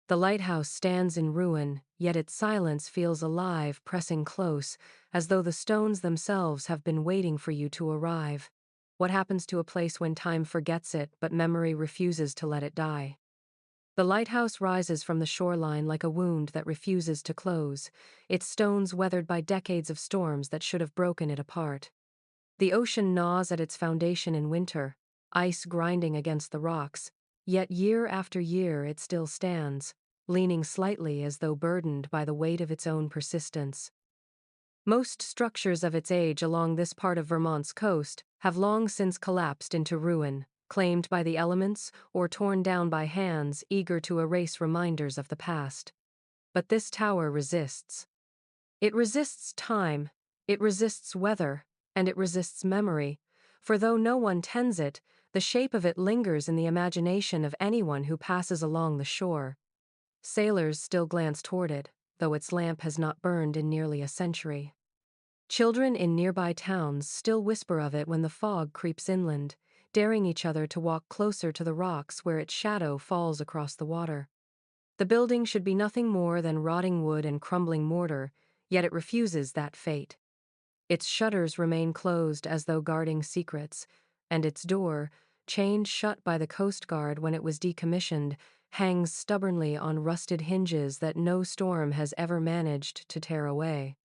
The lighthouse stands in ruin, yet its silence feels alive, pressing close, as though the stones themselves have been waiting for you to arrive. What happens to a place when time forgets it, but memory refuses to let it die? The lighthouse rises from the shoreline like a wound that refuses to close, its stones weathered by decades of storms that should have broken it apart. The ocean gnaws at its foundation in winter, ice grinding against the rocks, yet year after year it still stands, leaning slightly as though burdened by the weight of its own persistence. Most structures of its age along this part of Vermont's coast have long since collapsed into ruin, claimed by the elements or torn down by hands eager to erase reminders of the past. But this tower resists. It resists time, it resists weather, and it resists memory, for though no one tends it, the shape of it lingers in the imagination of anyone who passes along the shore. Sailors still glance toward it, though its lamp has not burned in nearly a century. Children in nearby towns still whisper of it when the fog creeps inland, daring each other to walk closer to the rocks where its shadow falls across the water. The building should be nothing more than rotting wood and crumbling mortar, yet it refuses that fate. Its shutters remain closed as though guarding secrets, and its door, chained shut by the Coast Guard when it was decommissioned, hangs stubbornly on rusted hinges that no storm has ever managed to tear away.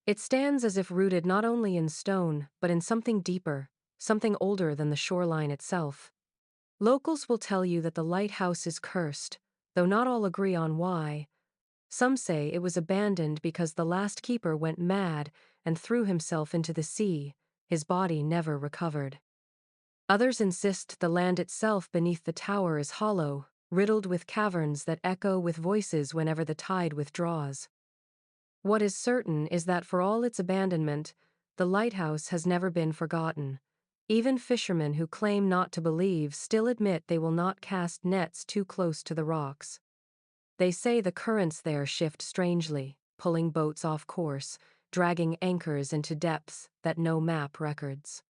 It stands as if rooted not only in stone, but in something deeper, something older than the shoreline itself. Locals will tell you that the lighthouse is cursed, though not all agree on why. Some say it was abandoned because the last keeper went mad and threw himself into the sea, his body never recovered. Others insist the land itself beneath the tower is hollow, riddled with caverns that echo with voices whenever the tide withdraws. What is certain is that for all its abandonment, the lighthouse has never been forgotten. Even fishermen who claim not to believe still admit they will not cast nets too close to the rocks. They say the currents there shift strangely, pulling boats off course, dragging anchors into depths that no map records.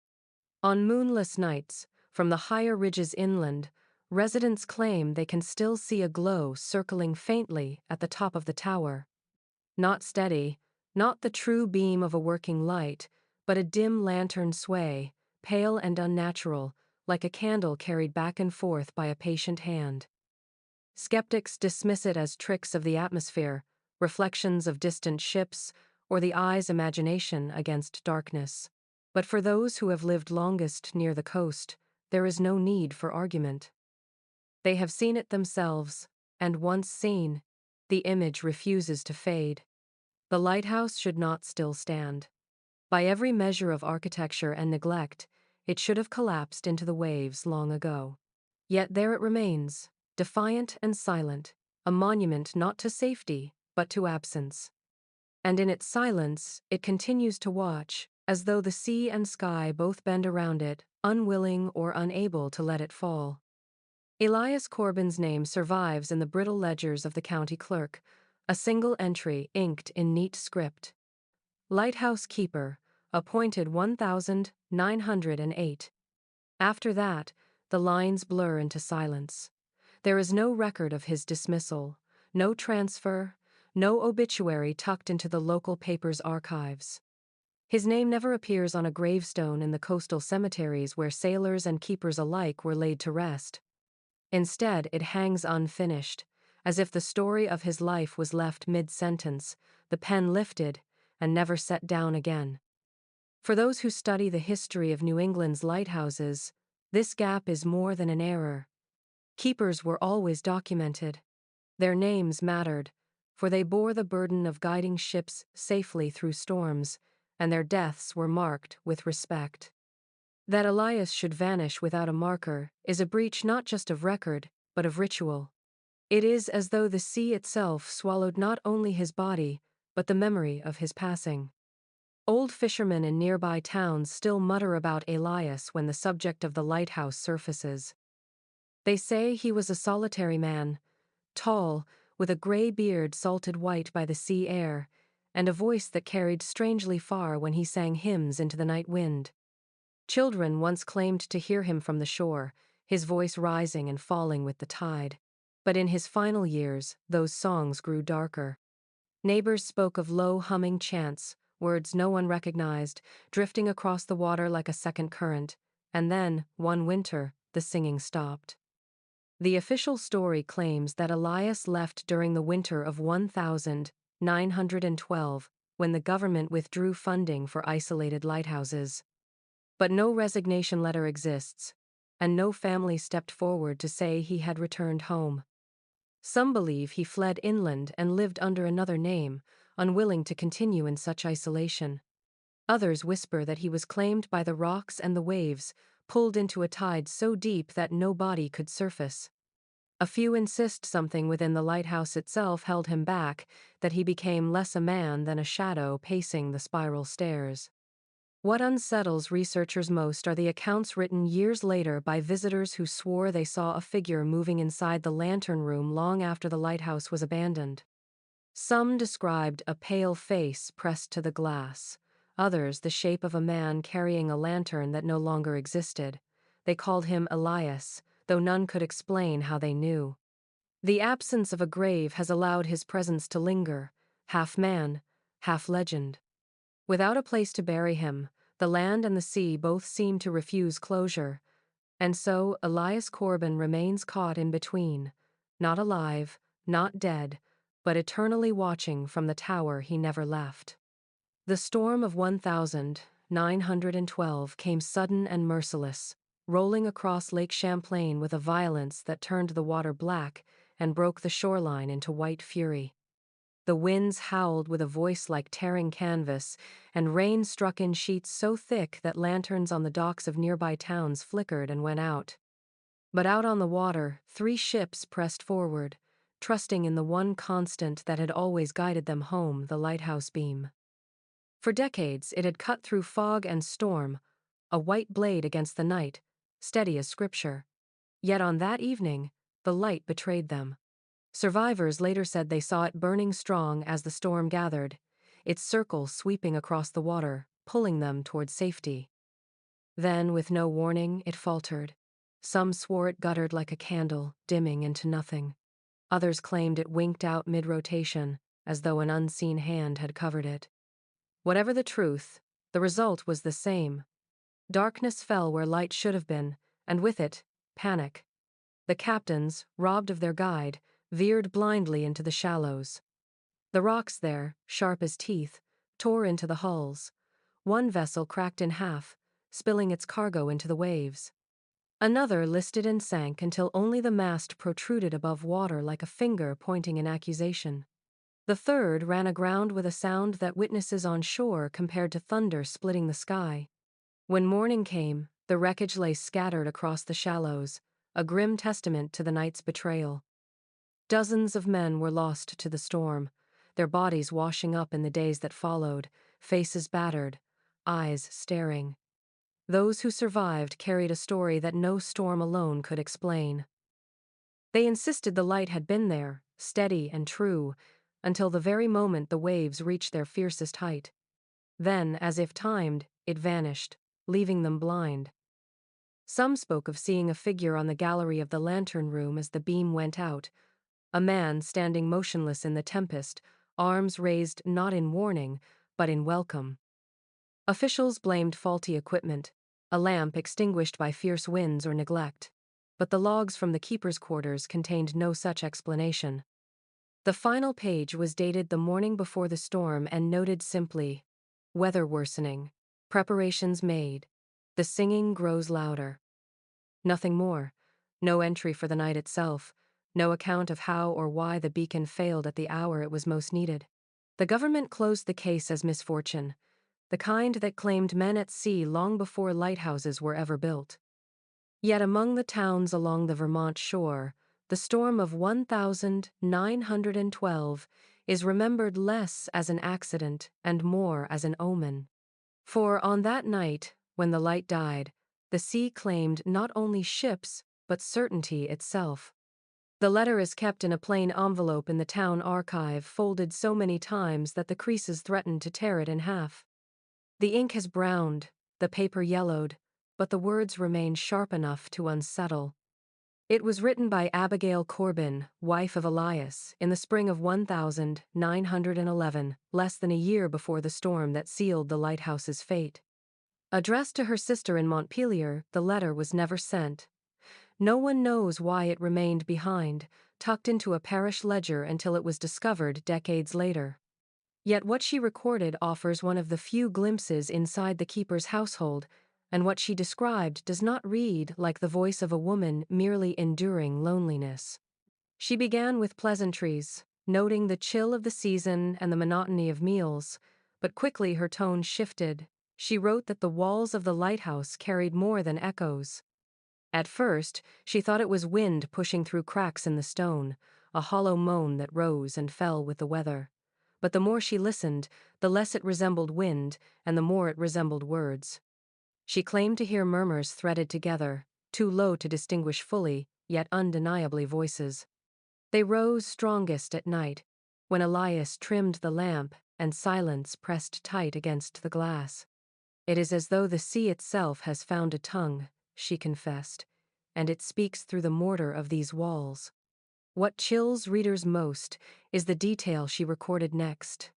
On moonless nights, from the higher ridges inland, residents claim they can still see a glow circling faintly at the top of the tower. Not steady, not the true beam of a working light, but a dim lantern sway, pale and unnatural, like a candle carried back and forth by a patient hand. Skeptics dismiss it as tricks of the atmosphere, reflections of distant ships, or the eye's imagination against darkness. But for those who have lived longest near the coast, there is no need for argument. They have seen it themselves, and once seen, the image refuses to fade. The lighthouse should not still stand. By every measure of architecture and neglect, it should have collapsed into the waves long ago. Yet there it remains, defiant and silent, a monument not to safety, but to absence. And in its silence, it continues to watch, as though the sea and sky both bend around it, unwilling or unable to let it fall. Elias Corbin's name survives in the brittle ledgers of the county clerk, a single entry inked in neat script. Lighthouse keeper, appointed 1908. After that, the lines blur into silence. There is no record of his dismissal, no transfer, no obituary tucked into the local paper's archives. His name never appears on a gravestone in the coastal cemeteries where sailors and keepers alike were laid to rest. Instead, it hangs unfinished, as if the story of his life was left mid-sentence, the pen lifted, and never set down again. For those who study the history of New England's lighthouses, this gap is more than an error. Keepers were always documented. Their names mattered, for they bore the burden of guiding ships safely through storms, and their deaths were marked with respect. That Elias should vanish without a marker is a breach not just of record, but of ritual. It is as though the sea itself swallowed not only his body, but the memory of his passing. Old fishermen in nearby towns still mutter about Elias when the subject of the lighthouse surfaces. They say he was a solitary man, tall, with a gray beard salted white by the sea air, and a voice that carried strangely far when he sang hymns into the night wind. Children once claimed to hear him from the shore, his voice rising and falling with the tide. But in his final years, those songs grew darker. Neighbors spoke of low humming chants, words no one recognized, drifting across the water like a second current. And then, one winter, the singing stopped. The official story claims that Elias left during the winter of 1912, when the government withdrew funding for isolated lighthouses. But no resignation letter exists, and no family stepped forward to say he had returned home. Some believe he fled inland and lived under another name, unwilling to continue in such isolation. Others whisper that he was claimed by the rocks and the waves, pulled into a tide so deep that no body could surface. A few insist something within the lighthouse itself held him back, that he became less a man than a shadow pacing the spiral stairs. What unsettles researchers most are the accounts written years later by visitors who swore they saw a figure moving inside the lantern room long after the lighthouse was abandoned. Some described a pale face pressed to the glass, others the shape of a man carrying a lantern that no longer existed. They called him Elias, though none could explain how they knew. The absence of a grave has allowed his presence to linger, half man, half legend. Without a place to bury him, the land and the sea both seem to refuse closure, and so Elias Corbin remains caught in between, not alive, not dead, but eternally watching from the tower he never left. The storm of 1912 came sudden and merciless, rolling across Lake Champlain with a violence that turned the water black and broke the shoreline into white fury. The winds howled with a voice like tearing canvas, and rain struck in sheets so thick that lanterns on the docks of nearby towns flickered and went out. But out on the water, 3 ships pressed forward, trusting in the one constant that had always guided them home, the lighthouse beam. For decades, it had cut through fog and storm, a white blade against the night, steady as scripture. Yet on that evening, the light betrayed them. Survivors later said they saw it burning strong as the storm gathered, its circle sweeping across the water, pulling them toward safety. Then, with no warning, it faltered. Some swore it guttered like a candle, dimming into nothing. Others claimed it winked out mid-rotation, as though an unseen hand had covered it. Whatever the truth, the result was the same. Darkness fell where light should have been, and with it, panic. The captains, robbed of their guide, veered blindly into the shallows. The rocks there, sharp as teeth, tore into the hulls. One vessel cracked in half, spilling its cargo into the waves. Another listed and sank until only the mast protruded above water like a finger pointing in accusation. The third ran aground with a sound that witnesses on shore compared to thunder splitting the sky. When morning came, the wreckage lay scattered across the shallows, a grim testament to the night's betrayal. Dozens of men were lost to the storm, their bodies washing up in the days that followed, faces battered, eyes staring. Those who survived carried a story that no storm alone could explain. They insisted the light had been there, steady and true, until the very moment the waves reached their fiercest height. Then, as if timed, it vanished, leaving them blind. Some spoke of seeing a figure on the gallery of the lantern room as the beam went out, a man standing motionless in the tempest, arms raised not in warning, but in welcome. Officials blamed faulty equipment, a lamp extinguished by fierce winds or neglect, but the logs from the keeper's quarters contained no such explanation. The final page was dated the morning before the storm and noted simply, "Weather worsening. Preparations made. The singing grows louder." Nothing more. No entry for the night itself. No account of how or why the beacon failed at the hour it was most needed. The government closed the case as misfortune, the kind that claimed men at sea long before lighthouses were ever built. Yet among the towns along the Vermont shore, the storm of 1912 is remembered less as an accident and more as an omen. For on that night, when the light died, the sea claimed not only ships, but certainty itself. The letter is kept in a plain envelope in the town archive, folded so many times that the creases threaten to tear it in half. The ink has browned, the paper yellowed, but the words remain sharp enough to unsettle. It was written by Abigail Corbin, wife of Elias, in the spring of 1911, less than a year before the storm that sealed the lighthouse's fate. Addressed to her sister in Montpelier, the letter was never sent. No one knows why it remained behind, tucked into a parish ledger until it was discovered decades later. Yet what she recorded offers one of the few glimpses inside the keeper's household, and what she described does not read like the voice of a woman merely enduring loneliness. She began with pleasantries, noting the chill of the season and the monotony of meals, but quickly her tone shifted. She wrote that the walls of the lighthouse carried more than echoes. At first, she thought it was wind pushing through cracks in the stone, a hollow moan that rose and fell with the weather. But the more she listened, the less it resembled wind, and the more it resembled words. She claimed to hear murmurs threaded together, too low to distinguish fully, yet undeniably voices. They rose strongest at night, when Elias trimmed the lamp and silence pressed tight against the glass. It is as though the sea itself has found a tongue, she confessed, and it speaks through the mortar of these walls. What chills readers most is the detail she recorded next.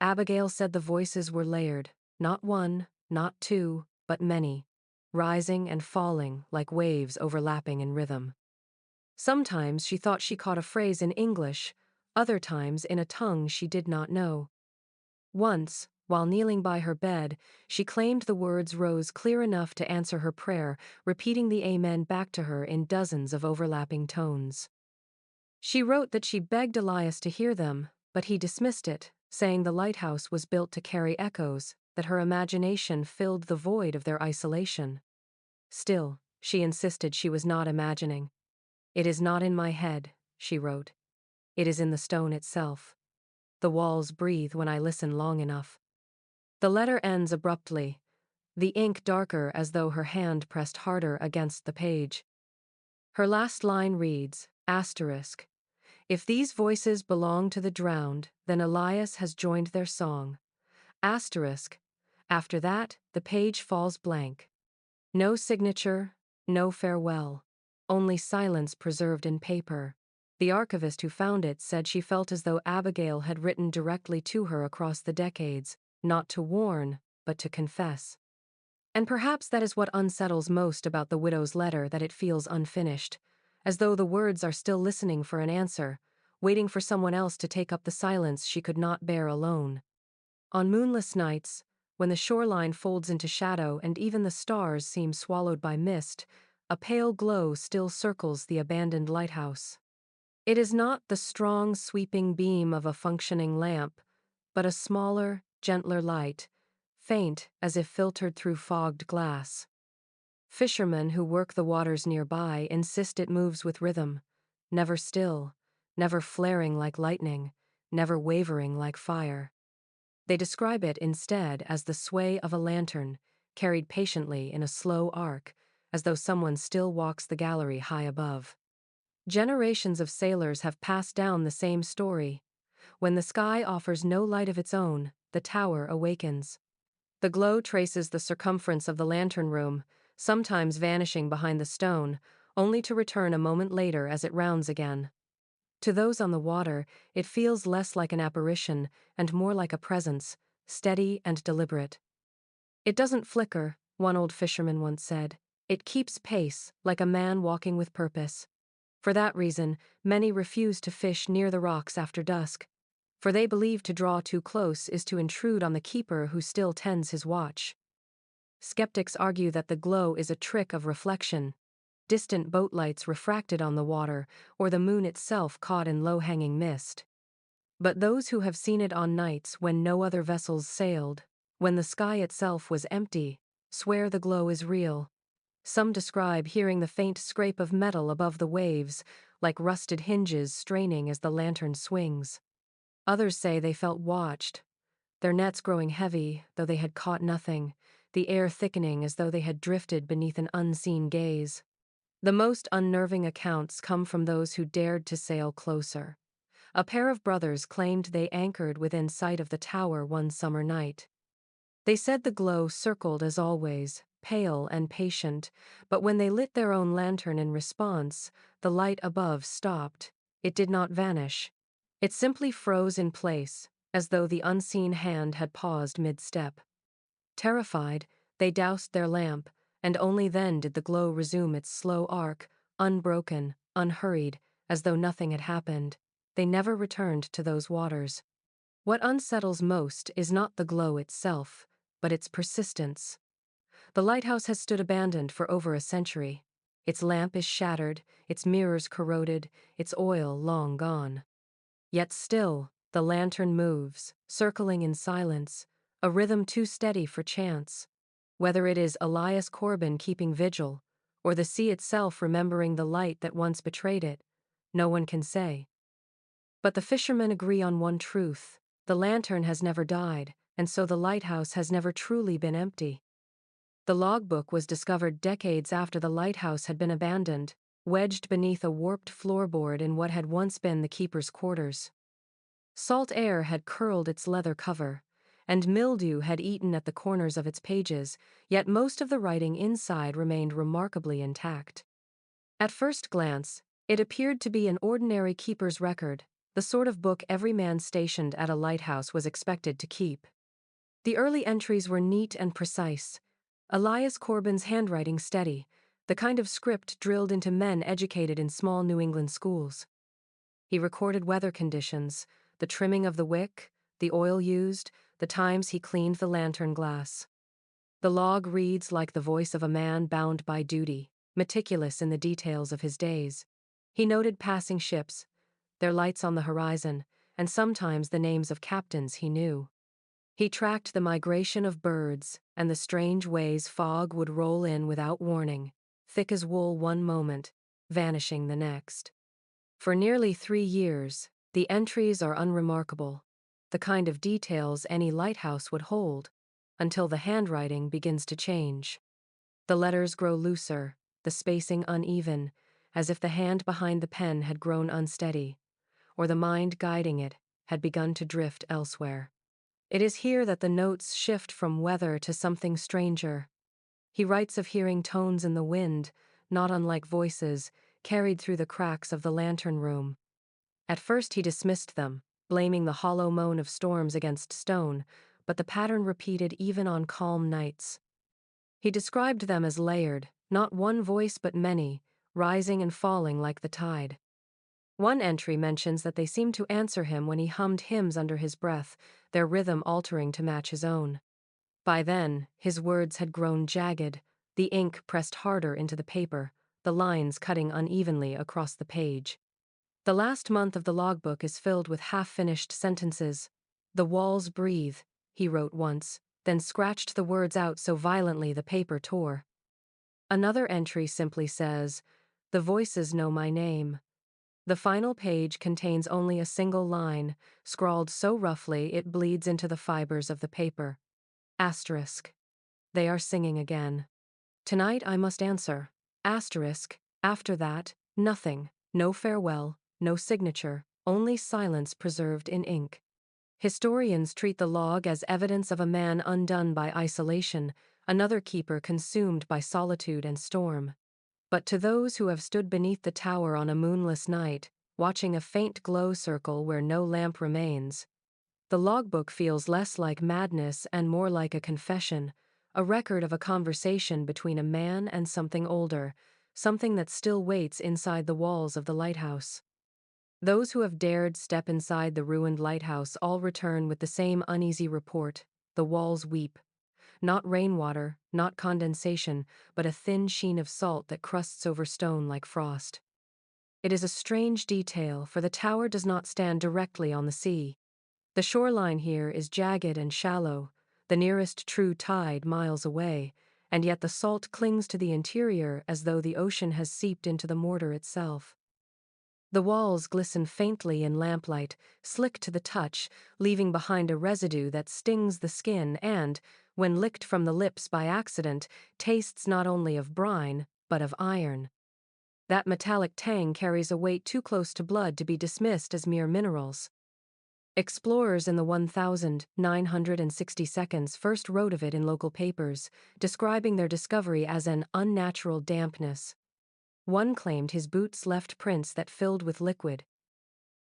Abigail said the voices were layered, not one, not two, but many, rising and falling like waves overlapping in rhythm. Sometimes she thought she caught a phrase in English, other times in a tongue she did not know. Once, while kneeling by her bed, she claimed the words rose clear enough to answer her prayer, repeating the Amen back to her in dozens of overlapping tones. She wrote that she begged Elias to hear them, but he dismissed it, saying the lighthouse was built to carry echoes, that her imagination filled the void of their isolation. Still, she insisted she was not imagining. "It is not in my head," she wrote. "It is in the stone itself. The walls breathe when I listen long enough." The letter ends abruptly, the ink darker as though her hand pressed harder against the page. Her last line reads, asterisk, "If these voices belong to the drowned, then Elias has joined their song." Asterisk. After that, the page falls blank. No signature, no farewell. Only silence preserved in paper. The archivist who found it said she felt as though Abigail had written directly to her across the decades, not to warn, but to confess. And perhaps that is what unsettles most about the widow's letter, that it feels unfinished, as though the words are still listening for an answer, waiting for someone else to take up the silence she could not bear alone. On moonless nights, when the shoreline folds into shadow and even the stars seem swallowed by mist, a pale glow still circles the abandoned lighthouse. It is not the strong, sweeping beam of a functioning lamp, but a smaller, gentler light, faint as if filtered through fogged glass. Fishermen who work the waters nearby insist it moves with rhythm, never still, never flaring like lightning, never wavering like fire. They describe it instead as the sway of a lantern, carried patiently in a slow arc, as though someone still walks the gallery high above. Generations of sailors have passed down the same story. When the sky offers no light of its own, the tower awakens. The glow traces the circumference of the lantern room, sometimes vanishing behind the stone, only to return a moment later as it rounds again. To those on the water, it feels less like an apparition and more like a presence, steady and deliberate. "It doesn't flicker," one old fisherman once said. "It keeps pace, like a man walking with purpose." For that reason, many refuse to fish near the rocks after dusk, for they believe to draw too close is to intrude on the keeper who still tends his watch. Skeptics argue that the glow is a trick of reflection, distant boat lights refracted on the water, or the moon itself caught in low-hanging mist. But those who have seen it on nights when no other vessels sailed, when the sky itself was empty, swear the glow is real. Some describe hearing the faint scrape of metal above the waves, like rusted hinges straining as the lantern swings. Others say they felt watched, their nets growing heavy, though they had caught nothing, the air thickening as though they had drifted beneath an unseen gaze. The most unnerving accounts come from those who dared to sail closer. A pair of brothers claimed they anchored within sight of the tower one summer night. They said the glow circled as always, pale and patient, but when they lit their own lantern in response, the light above stopped. It did not vanish. It simply froze in place, as though the unseen hand had paused mid-step. Terrified, they doused their lamp, and only then did the glow resume its slow arc, unbroken, unhurried, as though nothing had happened. They never returned to those waters. What unsettles most is not the glow itself, but its persistence. The lighthouse has stood abandoned for over a century. Its lamp is shattered, its mirrors corroded, its oil long gone. Yet still, the lantern moves, circling in silence, a rhythm too steady for chance. Whether it is Elias Corbin keeping vigil, or the sea itself remembering the light that once betrayed it, no one can say. But the fishermen agree on one truth: the lantern has never died, and so the lighthouse has never truly been empty. The logbook was discovered decades after the lighthouse had been abandoned, wedged beneath a warped floorboard in what had once been the keeper's quarters. Salt air had curled its leather cover, and mildew had eaten at the corners of its pages, yet most of the writing inside remained remarkably intact. At first glance, it appeared to be an ordinary keeper's record, the sort of book every man stationed at a lighthouse was expected to keep. The early entries were neat and precise, Elias Corbin's handwriting steady, the kind of script drilled into men educated in small New England schools. He recorded weather conditions, the trimming of the wick, the oil used, the times he cleaned the lantern glass. The log reads like the voice of a man bound by duty, meticulous in the details of his days. He noted passing ships, their lights on the horizon, and sometimes the names of captains he knew. He tracked the migration of birds and the strange ways fog would roll in without warning, thick as wool one moment, vanishing the next. For nearly 3 years, the entries are unremarkable, the kind of details any lighthouse would hold, until the handwriting begins to change. The letters grow looser, the spacing uneven, as if the hand behind the pen had grown unsteady, or the mind guiding it had begun to drift elsewhere. It is here that the notes shift from weather to something stranger. He writes of hearing tones in the wind, not unlike voices, carried through the cracks of the lantern room. At first he dismissed them, blaming the hollow moan of storms against stone, but the pattern repeated even on calm nights. He described them as layered, not one voice but many, rising and falling like the tide. One entry mentions that they seemed to answer him when he hummed hymns under his breath, their rhythm altering to match his own. By then, his words had grown jagged, the ink pressed harder into the paper, the lines cutting unevenly across the page. The last month of the logbook is filled with half-finished sentences. "The walls breathe," he wrote once, then scratched the words out so violently the paper tore. Another entry simply says, "The voices know my name." The final page contains only a single line, scrawled so roughly it bleeds into the fibers of the paper. Asterisk. They are singing again. Tonight I must answer. Asterisk. After that, nothing. No farewell, no signature, only silence preserved in ink. Historians treat the log as evidence of a man undone by isolation, another keeper consumed by solitude and storm. But to those who have stood beneath the tower on a moonless night, watching a faint glow circle where no lamp remains, the logbook feels less like madness and more like a confession, a record of a conversation between a man and something older, something that still waits inside the walls of the lighthouse. Those who have dared step inside the ruined lighthouse all return with the same uneasy report: the walls weep. Not rainwater, not condensation, but a thin sheen of salt that crusts over stone like frost. It is a strange detail, for the tower does not stand directly on the sea. The shoreline here is jagged and shallow, the nearest true tide miles away, and yet the salt clings to the interior as though the ocean has seeped into the mortar itself. The walls glisten faintly in lamplight, slick to the touch, leaving behind a residue that stings the skin and, when licked from the lips by accident, tastes not only of brine, but of iron. That metallic tang carries a weight too close to blood to be dismissed as mere minerals. Explorers in the 1960s first wrote of it in local papers, describing their discovery as an unnatural dampness. One claimed his boots left prints that filled with liquid,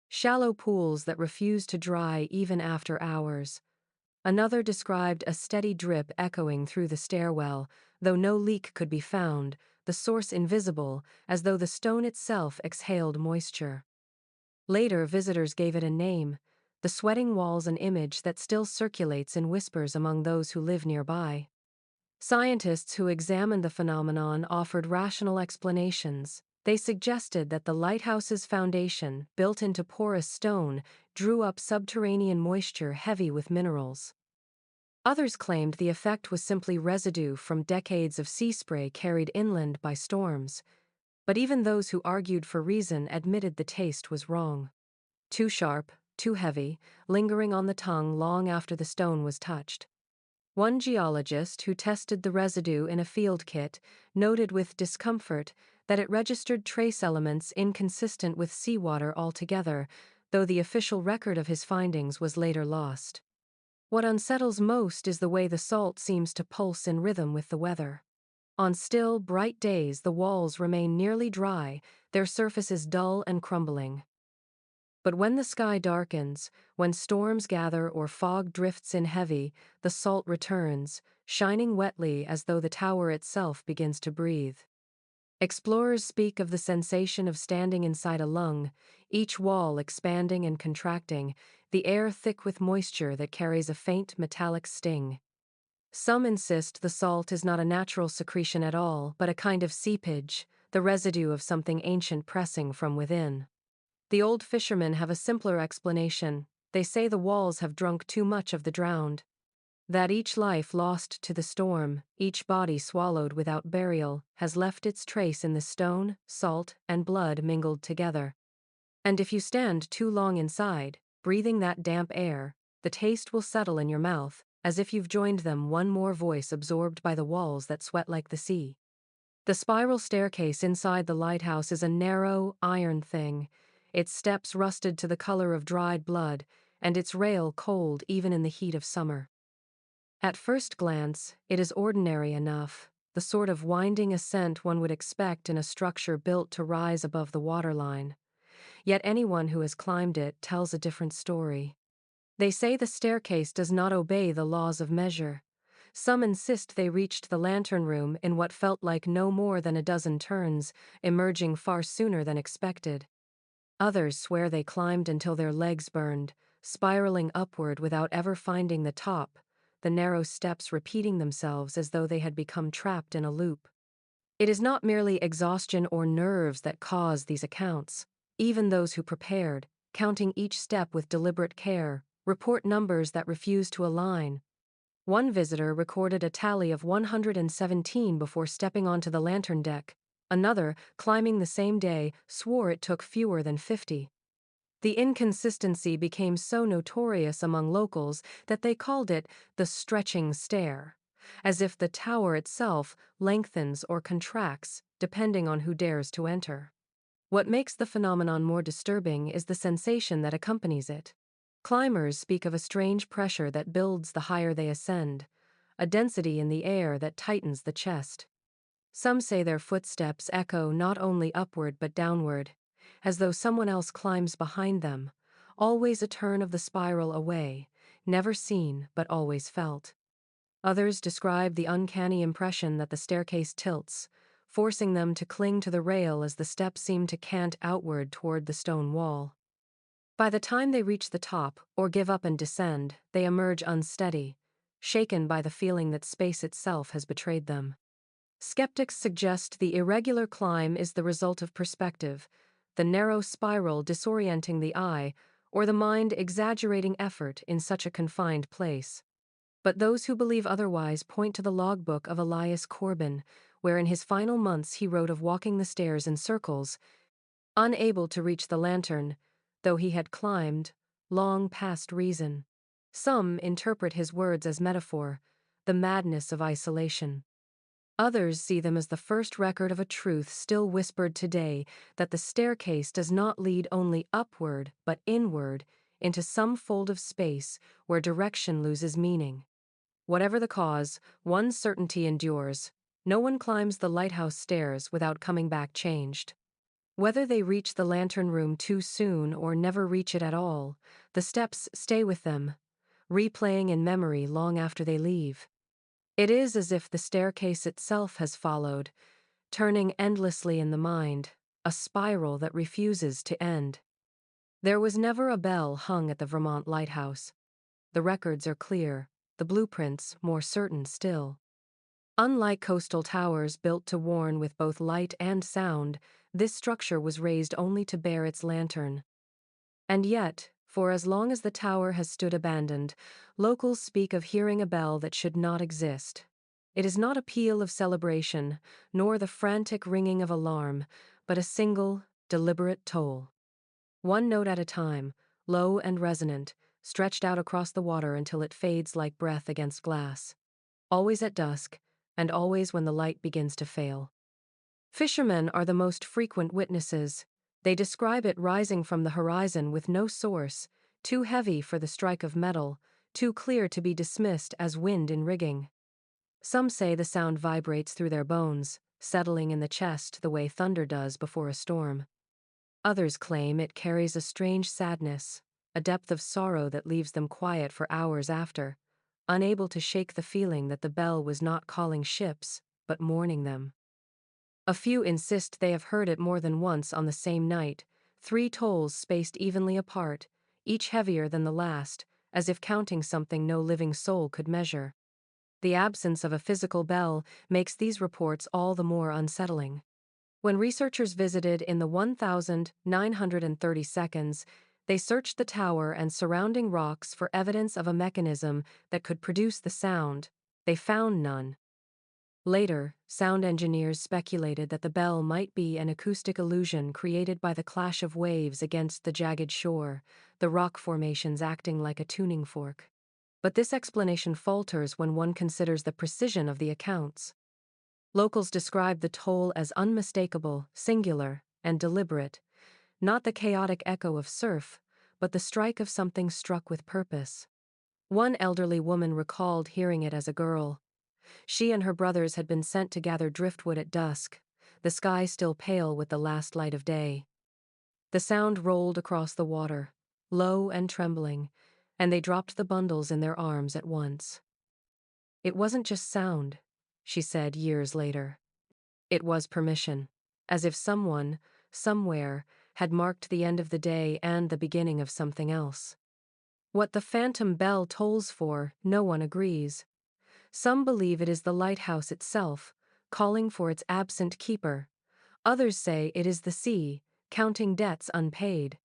shallow pools that refused to dry even after hours. Another described a steady drip echoing through the stairwell, though no leak could be found, the source invisible, as though the stone itself exhaled moisture. Later, visitors gave it a name, the sweating walls, an image that still circulates in whispers among those who live nearby. Scientists who examined the phenomenon offered rational explanations. They suggested that the lighthouse's foundation, built into porous stone, drew up subterranean moisture heavy with minerals. Others claimed the effect was simply residue from decades of sea spray carried inland by storms, but even those who argued for reason admitted the taste was wrong. Too sharp, too heavy, lingering on the tongue long after the stone was touched. One geologist who tested the residue in a field kit noted with discomfort that it registered trace elements inconsistent with seawater altogether, though the official record of his findings was later lost. What unsettles most is the way the salt seems to pulse in rhythm with the weather. On still, bright days, the walls remain nearly dry, their surfaces dull and crumbling. But when the sky darkens, when storms gather or fog drifts in heavy, the salt returns, shining wetly as though the tower itself begins to breathe. Explorers speak of the sensation of standing inside a lung, each wall expanding and contracting, the air thick with moisture that carries a faint metallic sting. Some insist the salt is not a natural secretion at all, but a kind of seepage, the residue of something ancient pressing from within. The old fishermen have a simpler explanation. They say the walls have drunk too much of the drowned. That each life lost to the storm, each body swallowed without burial, has left its trace in the stone, salt, and blood mingled together. And if you stand too long inside, breathing that damp air, the taste will settle in your mouth, as if you've joined them, one more voice absorbed by the walls that sweat like the sea. The spiral staircase inside the lighthouse is a narrow, iron thing, its steps rusted to the color of dried blood, and its rail cold even in the heat of summer. At first glance, it is ordinary enough, the sort of winding ascent one would expect in a structure built to rise above the waterline. Yet anyone who has climbed it tells a different story. They say the staircase does not obey the laws of measure. Some insist they reached the lantern room in what felt like no more than a dozen turns, emerging far sooner than expected. Others swear they climbed until their legs burned, spiraling upward without ever finding the top, the narrow steps repeating themselves as though they had become trapped in a loop. It is not merely exhaustion or nerves that cause these accounts. Even those who prepared, counting each step with deliberate care, report numbers that refuse to align. One visitor recorded a tally of 117 before stepping onto the lantern deck. Another, climbing the same day, swore it took fewer than 50. The inconsistency became so notorious among locals that they called it the stretching stair, as if the tower itself lengthens or contracts, depending on who dares to enter. What makes the phenomenon more disturbing is the sensation that accompanies it. Climbers speak of a strange pressure that builds the higher they ascend, a density in the air that tightens the chest. Some say their footsteps echo not only upward but downward, as though someone else climbs behind them, always a turn of the spiral away, never seen but always felt. Others describe the uncanny impression that the staircase tilts, forcing them to cling to the rail as the steps seem to cant outward toward the stone wall. By the time they reach the top, or give up and descend, they emerge unsteady, shaken by the feeling that space itself has betrayed them. Skeptics suggest the irregular climb is the result of perspective, the narrow spiral disorienting the eye, or the mind exaggerating effort in such a confined place. But those who believe otherwise point to the logbook of Elias Corbin, where in his final months he wrote of walking the stairs in circles, unable to reach the lantern, though he had climbed, long past reason. Some interpret his words as metaphor, the madness of isolation. Others see them as the first record of a truth still whispered today, that the staircase does not lead only upward but inward, into some fold of space where direction loses meaning. Whatever the cause, one certainty endures: no one climbs the lighthouse stairs without coming back changed. Whether they reach the lantern room too soon or never reach it at all, the steps stay with them, replaying in memory long after they leave. It is as if the staircase itself has followed, turning endlessly in the mind, a spiral that refuses to end. There was never a bell hung at the Vermont lighthouse. The records are clear, the blueprints more certain still. Unlike coastal towers built to warn with both light and sound, this structure was raised only to bear its lantern. And yet, for as long as the tower has stood abandoned, locals speak of hearing a bell that should not exist. It is not a peal of celebration, nor the frantic ringing of alarm, but a single, deliberate toll. One note at a time, low and resonant, stretched out across the water until it fades like breath against glass. Always at dusk, and always when the light begins to fail. Fishermen are the most frequent witnesses. They describe it rising from the horizon with no source, too heavy for the strike of metal, too clear to be dismissed as wind in rigging. Some say the sound vibrates through their bones, settling in the chest the way thunder does before a storm. Others claim it carries a strange sadness, a depth of sorrow that leaves them quiet for hours after, unable to shake the feeling that the bell was not calling ships, but mourning them. A few insist they have heard it more than once on the same night, 3 tolls spaced evenly apart, each heavier than the last, as if counting something no living soul could measure. The absence of a physical bell makes these reports all the more unsettling. When researchers visited in the 1,930 seconds, they searched the tower and surrounding rocks for evidence of a mechanism that could produce the sound. They found none. Later, sound engineers speculated that the bell might be an acoustic illusion created by the clash of waves against the jagged shore, the rock formations acting like a tuning fork. But this explanation falters when one considers the precision of the accounts. Locals describe the toll as unmistakable, singular, and deliberate, not the chaotic echo of surf, but the strike of something struck with purpose. One elderly woman recalled hearing it as a girl. She and her brothers had been sent to gather driftwood at dusk, the sky still pale with the last light of day. The sound rolled across the water, low and trembling, and they dropped the bundles in their arms at once. It wasn't just sound, she said years later. It was permission, as if someone, somewhere, had marked the end of the day and the beginning of something else. What the phantom bell tolls for, no one agrees. Some believe it is the lighthouse itself, calling for its absent keeper. Others say it is the sea, counting debts unpaid.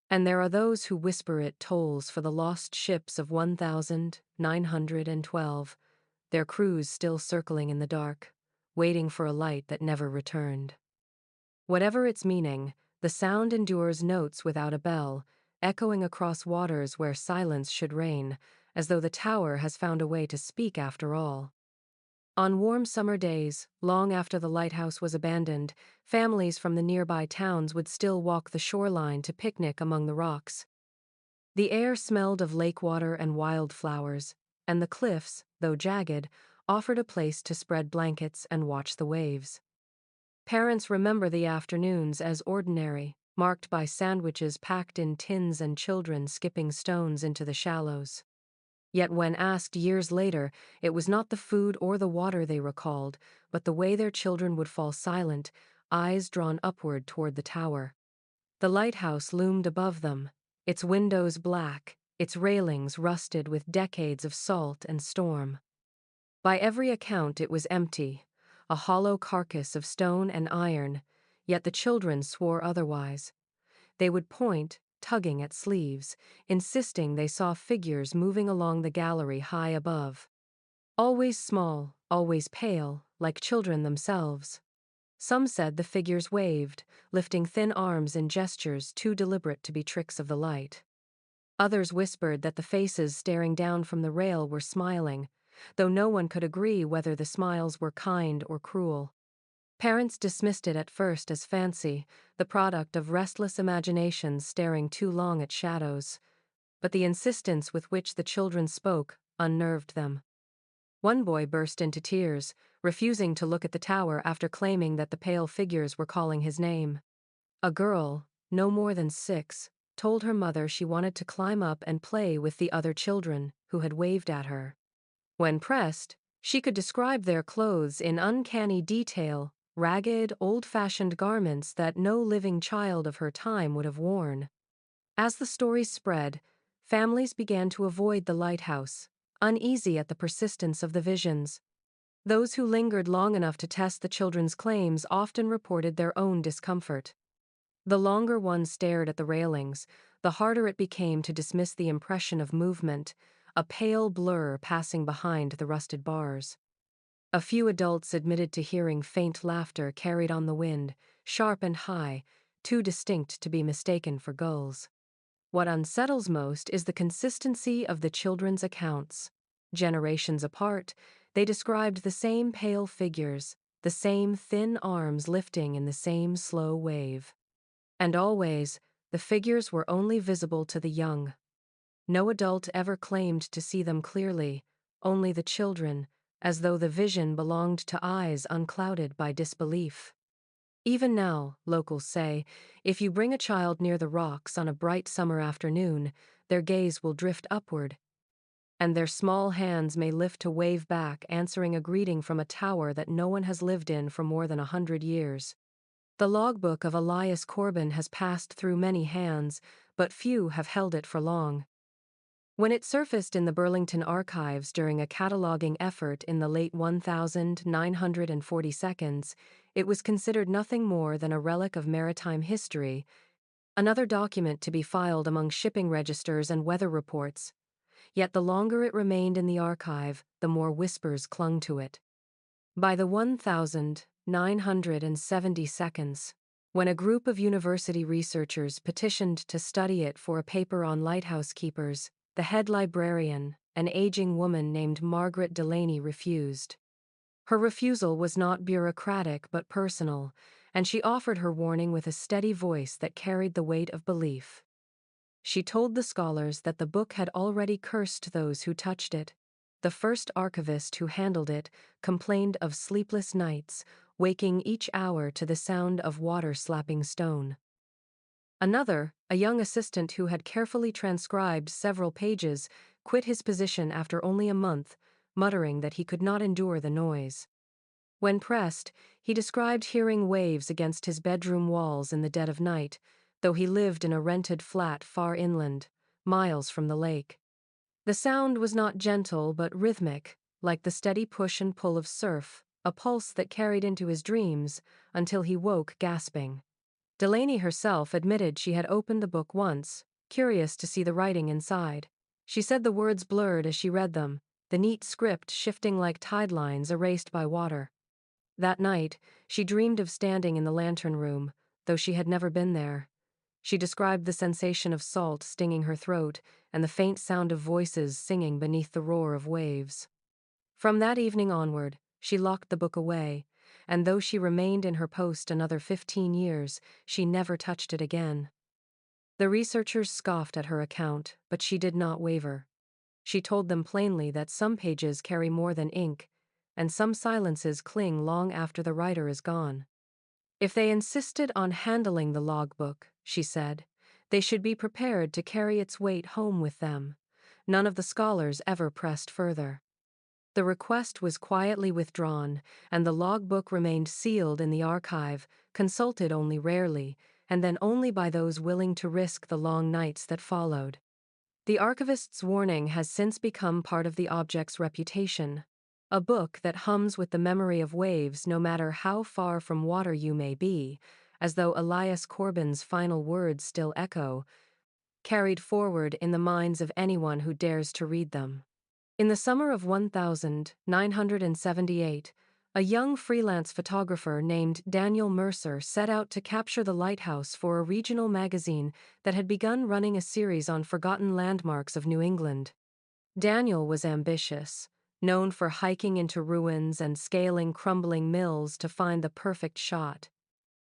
And there are those who whisper it tolls for the lost ships of 1,912, their crews still circling in the dark, waiting for a light that never returned. Whatever its meaning, the sound endures notes without a bell, echoing across waters where silence should reign, as though the tower has found a way to speak after all. On warm summer days, long after the lighthouse was abandoned, families from the nearby towns would still walk the shoreline to picnic among the rocks. The air smelled of lake water and wildflowers, and the cliffs, though jagged, offered a place to spread blankets and watch the waves. Parents remember the afternoons as ordinary, marked by sandwiches packed in tins and children skipping stones into the shallows. Yet when asked years later, it was not the food or the water they recalled, but the way their children would fall silent, eyes drawn upward toward the tower. The lighthouse loomed above them, its windows black, its railings rusted with decades of salt and storm. By every account it was empty, a hollow carcass of stone and iron, yet the children swore otherwise. They would point, tugging at sleeves, insisting they saw figures moving along the gallery high above. Always small, always pale, like children themselves. Some said the figures waved, lifting thin arms in gestures too deliberate to be tricks of the light. Others whispered that the faces staring down from the rail were smiling, though no one could agree whether the smiles were kind or cruel. Parents dismissed it at first as fancy, the product of restless imaginations staring too long at shadows, but the insistence with which the children spoke unnerved them. One boy burst into tears, refusing to look at the tower after claiming that the pale figures were calling his name. A girl, no more than 6, told her mother she wanted to climb up and play with the other children who had waved at her. When pressed, she could describe their clothes in uncanny detail, ragged, old-fashioned garments that no living child of her time would have worn. As the stories spread, families began to avoid the lighthouse, uneasy at the persistence of the visions. Those who lingered long enough to test the children's claims often reported their own discomfort. The longer one stared at the railings, the harder it became to dismiss the impression of movement, a pale blur passing behind the rusted bars. A few adults admitted to hearing faint laughter carried on the wind, sharp and high, too distinct to be mistaken for gulls. What unsettles most is the consistency of the children's accounts. Generations apart, they described the same pale figures, the same thin arms lifting in the same slow wave. And always, the figures were only visible to the young. No adult ever claimed to see them clearly, only the children, as though the vision belonged to eyes unclouded by disbelief. Even now, locals say, if you bring a child near the rocks on a bright summer afternoon, their gaze will drift upward, and their small hands may lift to wave back, answering a greeting from a tower that no one has lived in for more than 100 years. The logbook of Elias Corbin has passed through many hands, but few have held it for long. When it surfaced in the Burlington archives during a cataloging effort in the late 1942, it was considered nothing more than a relic of maritime history, another document to be filed among shipping registers and weather reports. Yet the longer it remained in the archive, the more whispers clung to it. By the 1972, when a group of university researchers petitioned to study it for a paper on lighthouse keepers, the head librarian, an aging woman named Margaret Delaney, refused. Her refusal was not bureaucratic but personal, and she offered her warning with a steady voice that carried the weight of belief. She told the scholars that the book had already cursed those who touched it. The first archivist who handled it complained of sleepless nights, waking each hour to the sound of water slapping stone. Another, a young assistant who had carefully transcribed several pages, quit his position after only a month, muttering that he could not endure the noise. When pressed, he described hearing waves against his bedroom walls in the dead of night, though he lived in a rented flat far inland, miles from the lake. The sound was not gentle but rhythmic, like the steady push and pull of surf, a pulse that carried into his dreams until he woke gasping. Delaney herself admitted she had opened the book once, curious to see the writing inside. She said the words blurred as she read them, the neat script shifting like tide lines erased by water. That night, she dreamed of standing in the lantern room, though she had never been there. She described the sensation of salt stinging her throat and the faint sound of voices singing beneath the roar of waves. From that evening onward, she locked the book away, and though she remained in her post another 15 years, she never touched it again. The researchers scoffed at her account, but she did not waver. She told them plainly that some pages carry more than ink, and some silences cling long after the writer is gone. If they insisted on handling the logbook, she said, they should be prepared to carry its weight home with them. None of the scholars ever pressed further. The request was quietly withdrawn, and the logbook remained sealed in the archive, consulted only rarely, and then only by those willing to risk the long nights that followed. The archivist's warning has since become part of the object's reputation. A book that hums with the memory of waves no matter how far from water you may be, as though Elias Corbin's final words still echo, carried forward in the minds of anyone who dares to read them. In the summer of 1978, a young freelance photographer named Daniel Mercer set out to capture the lighthouse for a regional magazine that had begun running a series on forgotten landmarks of New England. Daniel was ambitious. known for hiking into ruins and scaling crumbling mills to find the perfect shot.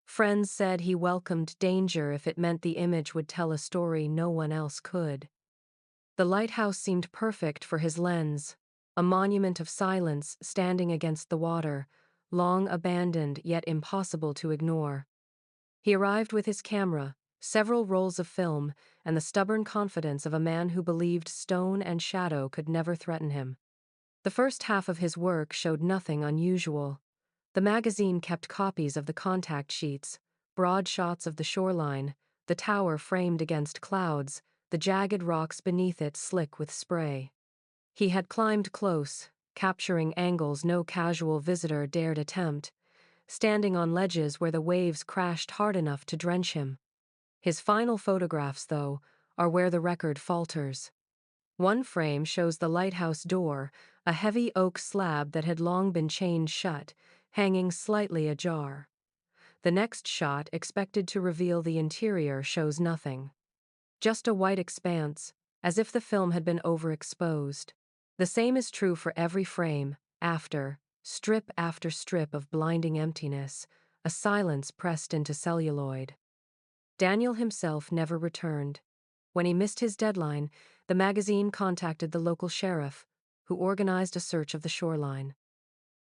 Friends said he welcomed danger if it meant the image would tell a story no one else could. The lighthouse seemed perfect for his lens, a monument of silence standing against the water, long abandoned yet impossible to ignore. He arrived with his camera, several rolls of film, and the stubborn confidence of a man who believed stone and shadow could never threaten him. The first half of his work showed nothing unusual. The magazine kept copies of the contact sheets, broad shots of the shoreline, the tower framed against clouds, the jagged rocks beneath it slick with spray. He had climbed close, capturing angles no casual visitor dared attempt, standing on ledges where the waves crashed hard enough to drench him. His final photographs, though, are where the record falters. One frame shows the lighthouse door, a heavy oak slab that had long been chained shut, hanging slightly ajar. The next shot, expected to reveal the interior, shows nothing. Just a white expanse, as if the film had been overexposed. The same is true for every frame, strip after strip of blinding emptiness, a silence pressed into celluloid. Daniel himself never returned. When he missed his deadline, the magazine contacted the local sheriff, who organized a search of the shoreline.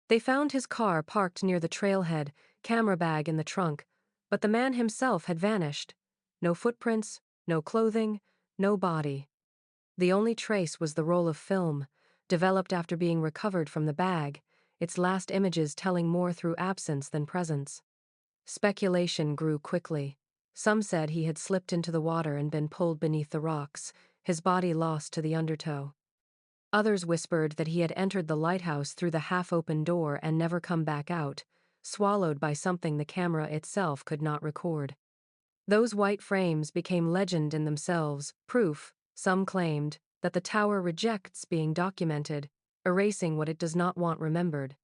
They found his car parked near the trailhead, camera bag in the trunk, but the man himself had vanished. No footprints, no clothing, no body. The only trace was the roll of film, developed after being recovered from the bag, its last images telling more through absence than presence. Speculation grew quickly. Some said he had slipped into the water and been pulled beneath the rocks, his body lost to the undertow. Others whispered that he had entered the lighthouse through the half-open door and never come back out, swallowed by something the camera itself could not record. Those white frames became legend in themselves, proof, some claimed, that the tower rejects being documented, erasing what it does not want remembered.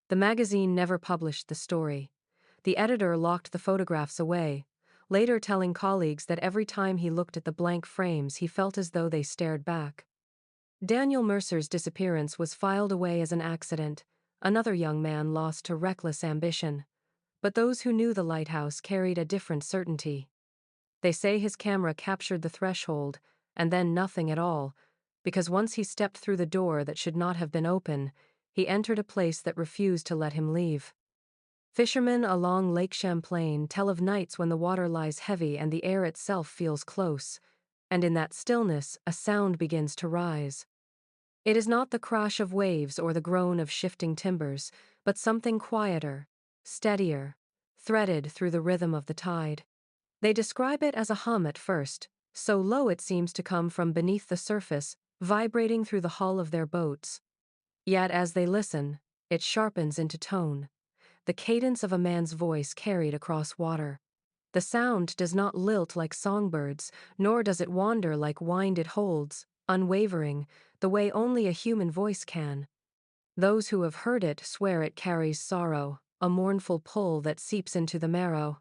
The magazine never published the story. The editor locked the photographs away, later telling colleagues that every time he looked at the blank frames he felt as though they stared back. Daniel Mercer's disappearance was filed away as an accident, another young man lost to reckless ambition. But those who knew the lighthouse carried a different certainty. They say his camera captured the threshold, and then nothing at all, because once he stepped through the door that should not have been open, he entered a place that refused to let him leave. Fishermen along Lake Champlain tell of nights when the water lies heavy and the air itself feels close, and in that stillness a sound begins to rise. It is not the crash of waves or the groan of shifting timbers, but something quieter, steadier, threaded through the rhythm of the tide. They describe it as a hum at first, so low it seems to come from beneath the surface, vibrating through the hull of their boats. Yet as they listen, it sharpens into tone, the cadence of a man's voice carried across water. The sound does not lilt like songbirds, nor does it wander like wind. It holds, unwavering, the way only a human voice can. Those who have heard it swear it carries sorrow, a mournful pull that seeps into the marrow.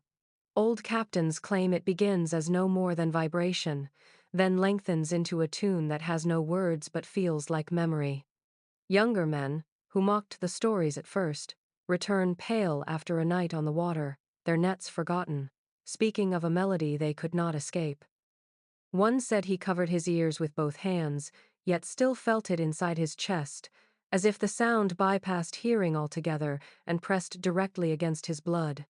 Old captains claim it begins as no more than vibration, then lengthens into a tune that has no words but feels like memory. Younger men, who mocked the stories at first, return pale after a night on the water, their nets forgotten, speaking of a melody they could not escape. One said he covered his ears with both hands, yet still felt it inside his chest, as if the sound bypassed hearing altogether and pressed directly against his blood.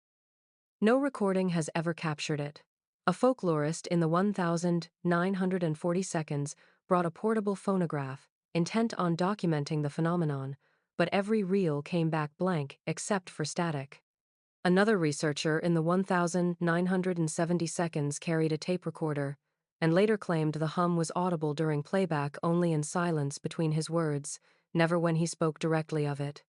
No recording has ever captured it. A folklorist in the 1940 seconds brought a portable phonograph, intent on documenting the phenomenon, but every reel came back blank except for static. Another researcher in the 1970 seconds carried a tape recorder, and later claimed the hum was audible during playback only in silence between his words, never when he spoke directly of it.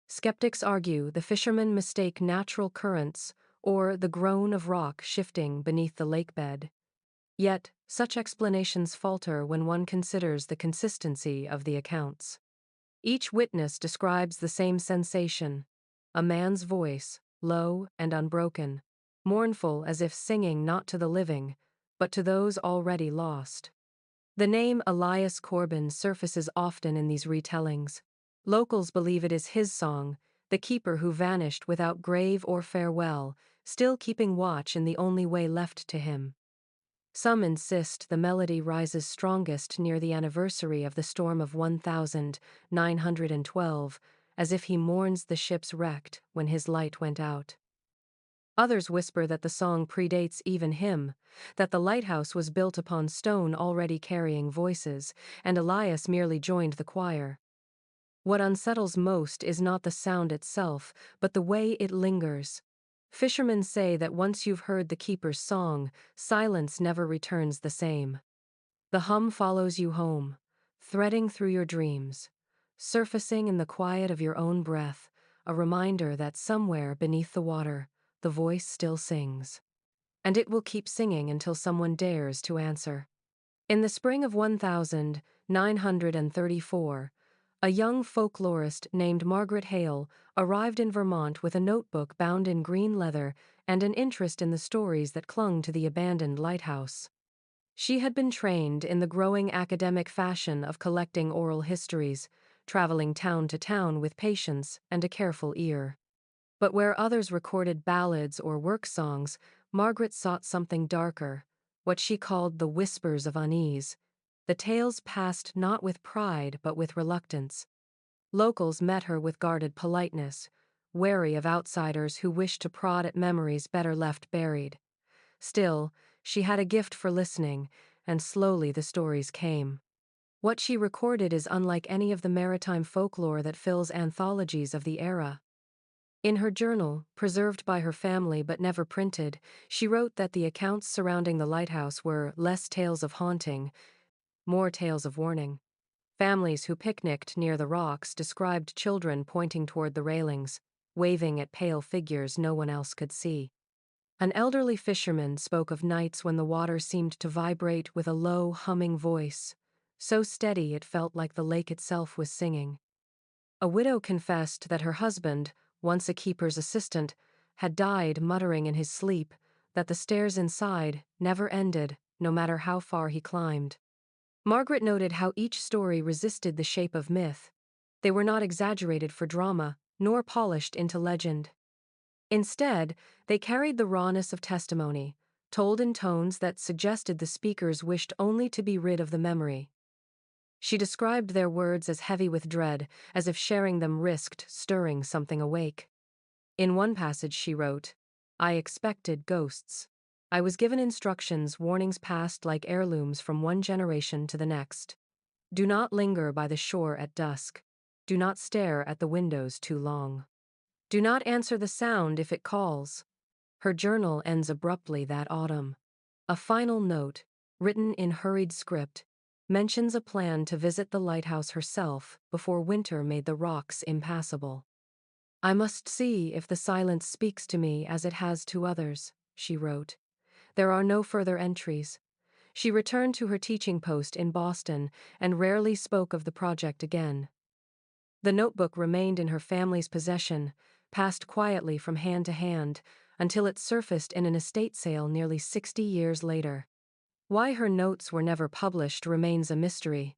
Skeptics argue the fishermen mistake natural currents or the groan of rock shifting beneath the lake bed. Yet, such explanations falter when one considers the consistency of the accounts. Each witness describes the same sensation, a man's voice, low and unbroken, mournful as if singing not to the living, but to those already lost. The name Elias Corbin surfaces often in these retellings. Locals believe it is his song, the keeper who vanished without grave or farewell, still keeping watch in the only way left to him. Some insist the melody rises strongest near the anniversary of the storm of 1912, as if he mourns the ships wrecked when his light went out. Others whisper that the song predates even him, that the lighthouse was built upon stone already carrying voices, and Elias merely joined the choir. What unsettles most is not the sound itself, but the way it lingers. Fishermen say that once you've heard the keeper's song, silence never returns the same. The hum follows you home, threading through your dreams, surfacing in the quiet of your own breath, a reminder that somewhere beneath the water, the voice still sings. And it will keep singing until someone dares to answer. In the spring of 1934, a young folklorist named Margaret Hale arrived in Vermont with a notebook bound in green leather and an interest in the stories that clung to the abandoned lighthouse. She had been trained in the growing academic fashion of collecting oral histories, traveling town to town with patience and a careful ear. But where others recorded ballads or work songs, Margaret sought something darker, what she called the whispers of unease. The tales passed not with pride but with reluctance. Locals met her with guarded politeness, wary of outsiders who wished to prod at memories better left buried. Still, she had a gift for listening, and slowly the stories came. What she recorded is unlike any of the maritime folklore that fills anthologies of the era. In her journal, preserved by her family but never printed, she wrote that the accounts surrounding the lighthouse were less tales of haunting, more tales of warning. Families who picnicked near the rocks described children pointing toward the railings, waving at pale figures no one else could see. An elderly fisherman spoke of nights when the water seemed to vibrate with a low, humming voice, so steady it felt like the lake itself was singing. A widow confessed that her husband, once a keeper's assistant, had died muttering in his sleep that the stairs inside never ended, no matter how far he climbed. Margaret noted how each story resisted the shape of myth. They were not exaggerated for drama, nor polished into legend. Instead, they carried the rawness of testimony, told in tones that suggested the speakers wished only to be rid of the memory. She described their words as heavy with dread, as if sharing them risked stirring something awake. In one passage she wrote, "I expected ghosts. I was given instructions, warnings passed like heirlooms from one generation to the next. Do not linger by the shore at dusk. Do not stare at the windows too long. Do not answer the sound if it calls." Her journal ends abruptly that autumn. A final note, written in hurried script, mentions a plan to visit the lighthouse herself before winter made the rocks impassable. "I must see if the silence speaks to me as it has to others," she wrote. There are no further entries. She returned to her teaching post in Boston and rarely spoke of the project again. The notebook remained in her family's possession, passed quietly from hand to hand, until it surfaced in an estate sale nearly 60 years later. Why her notes were never published remains a mystery.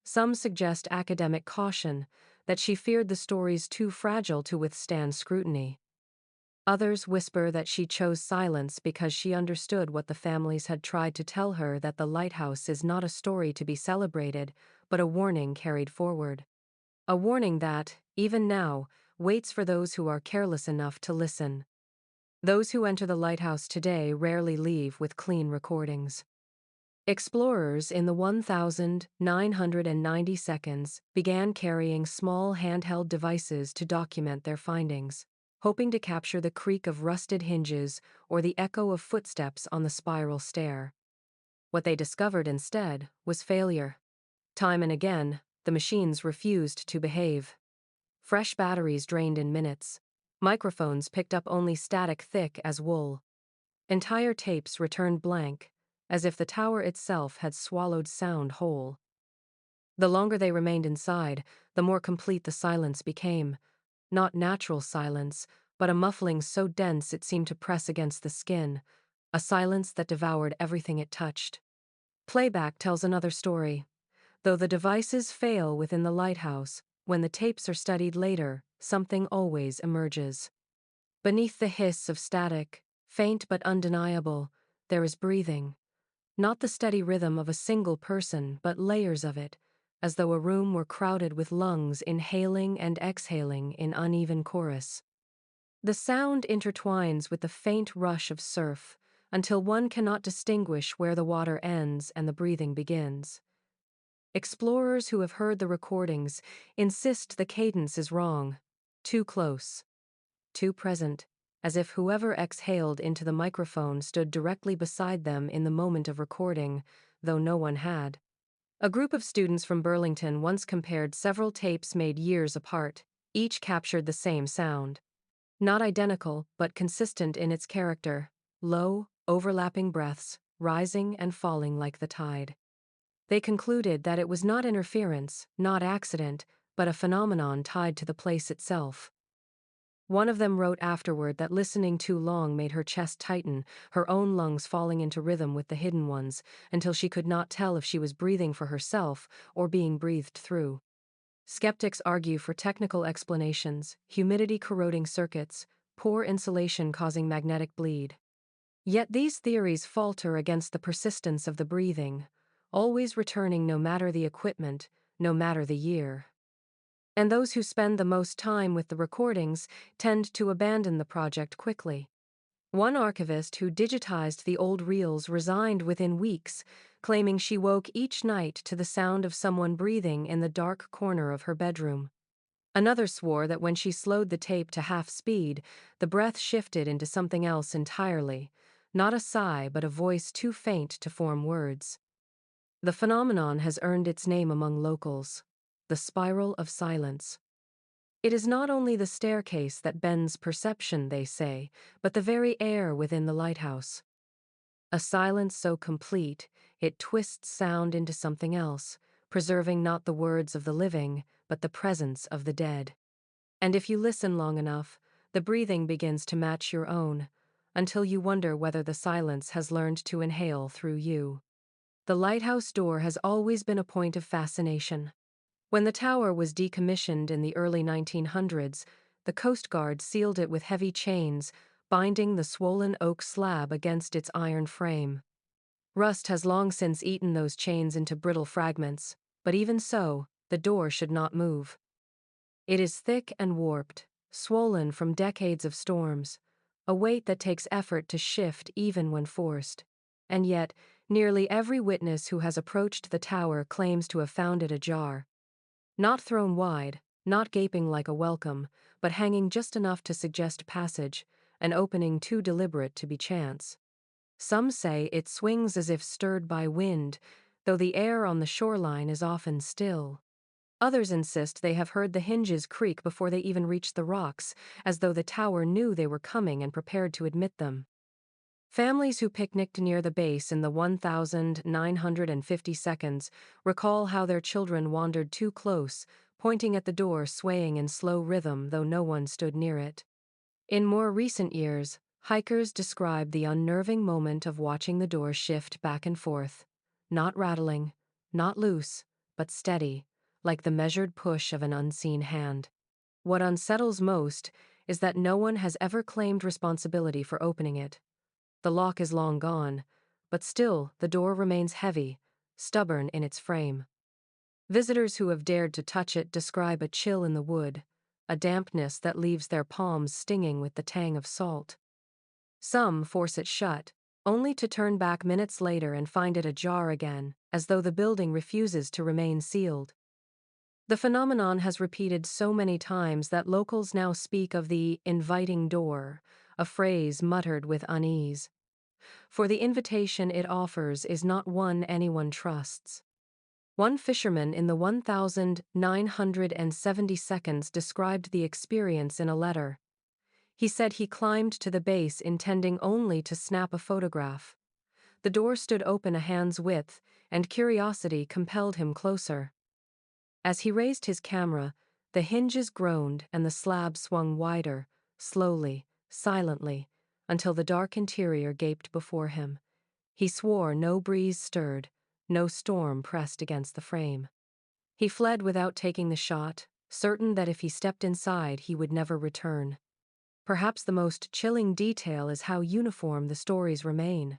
Some suggest academic caution, that she feared the stories too fragile to withstand scrutiny. Others whisper that she chose silence because she understood what the families had tried to tell her, that the lighthouse is not a story to be celebrated, but a warning carried forward. A warning that, even now, waits for those who are careless enough to listen. Those who enter the lighthouse today rarely leave with clean recordings. Explorers in the 1990 seconds began carrying small handheld devices to document their findings, hoping to capture the creak of rusted hinges or the echo of footsteps on the spiral stair. What they discovered instead was failure. Time and again, the machines refused to behave. Fresh batteries drained in minutes. Microphones picked up only static thick as wool. Entire tapes returned blank, as if the tower itself had swallowed sound whole. The longer they remained inside, the more complete the silence became. Not natural silence, but a muffling so dense it seemed to press against the skin, a silence that devoured everything it touched. Playback tells another story. Though the devices fail within the lighthouse, when the tapes are studied later, something always emerges. Beneath the hiss of static, faint but undeniable, there is breathing. Not the steady rhythm of a single person, but layers of it, as though a room were crowded with lungs inhaling and exhaling in uneven chorus. The sound intertwines with the faint rush of surf, until one cannot distinguish where the water ends and the breathing begins. Explorers who have heard the recordings insist the cadence is wrong, too close, too present, as if whoever exhaled into the microphone stood directly beside them in the moment of recording, though no one had. A group of students from Burlington once compared several tapes made years apart. Each captured the same sound. Not identical, but consistent in its character. Low, overlapping breaths, rising and falling like the tide. They concluded that it was not interference, not accident, but a phenomenon tied to the place itself. One of them wrote afterward that listening too long made her chest tighten, her own lungs falling into rhythm with the hidden ones, until she could not tell if she was breathing for herself or being breathed through. Skeptics argue for technical explanations: humidity corroding circuits, poor insulation causing magnetic bleed. Yet these theories falter against the persistence of the breathing, always returning no matter the equipment, no matter the year. And those who spend the most time with the recordings tend to abandon the project quickly. One archivist who digitized the old reels resigned within weeks, claiming she woke each night to the sound of someone breathing in the dark corner of her bedroom. Another swore that when she slowed the tape to half speed, the breath shifted into something else entirely, not a sigh but a voice too faint to form words. The phenomenon has earned its name among locals: the spiral of silence. It is not only the staircase that bends perception, they say, but the very air within the lighthouse. A silence so complete, it twists sound into something else, preserving not the words of the living, but the presence of the dead. And if you listen long enough, the breathing begins to match your own, until you wonder whether the silence has learned to inhale through you. The lighthouse door has always been a point of fascination. When the tower was decommissioned in the early 1900s, the Coast Guard sealed it with heavy chains, binding the swollen oak slab against its iron frame. Rust has long since eaten those chains into brittle fragments, but even so, the door should not move. It is thick and warped, swollen from decades of storms, a weight that takes effort to shift even when forced. And yet, nearly every witness who has approached the tower claims to have found it ajar. Not thrown wide, not gaping like a welcome, but hanging just enough to suggest passage, an opening too deliberate to be chance. Some say it swings as if stirred by wind, though the air on the shoreline is often still. Others insist they have heard the hinges creak before they even reached the rocks, as though the tower knew they were coming and prepared to admit them. Families who picnicked near the base in the 1,950 seconds recall how their children wandered too close, pointing at the door swaying in slow rhythm though no one stood near it. In more recent years, hikers describe the unnerving moment of watching the door shift back and forth, not rattling, not loose, but steady, like the measured push of an unseen hand. What unsettles most is that no one has ever claimed responsibility for opening it. The lock is long gone, but still the door remains heavy, stubborn in its frame. Visitors who have dared to touch it describe a chill in the wood, a dampness that leaves their palms stinging with the tang of salt. Some force it shut, only to turn back minutes later and find it ajar again, as though the building refuses to remain sealed. The phenomenon has repeated so many times that locals now speak of the inviting door, a phrase muttered with unease. For the invitation it offers is not one anyone trusts. One fisherman in the 1,970 seconds described the experience in a letter. He said he climbed to the base intending only to snap a photograph. The door stood open a hand's width, and curiosity compelled him closer. As he raised his camera, the hinges groaned and the slab swung wider, slowly, silently, until the dark interior gaped before him. He swore no breeze stirred, no storm pressed against the frame. He fled without taking the shot, certain that if he stepped inside he would never return. Perhaps the most chilling detail is how uniform the stories remain.